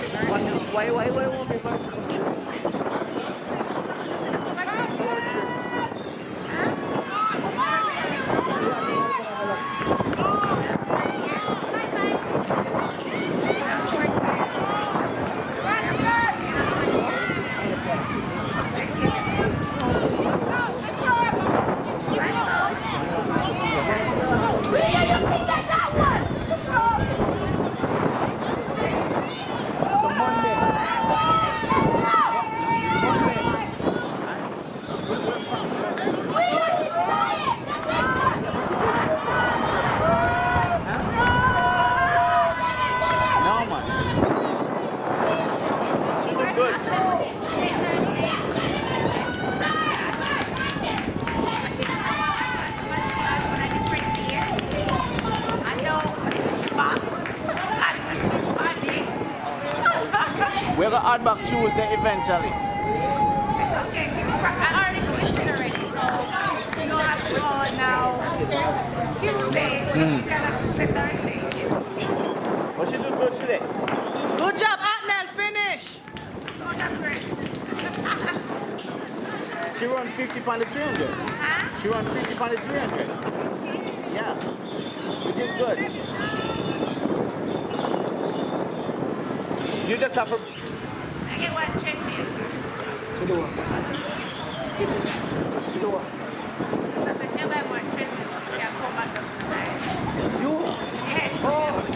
Why won't be bicycle? So no man. She look good. We're gonna add back Tuesday eventually. Okay, I already switched it already, so you don't have to go now. Tuesday, Tuesday, Thursday. But she look good today. Good job, Atnell. Finish. So that's great. She run 50 on the 300. Huh? She run 50 on the 300. Yeah. You did good. You just have to. I get one treadmill. To the one. To the one. So I should buy one treadmill so we can come back up to the side. You? Yes. Oh,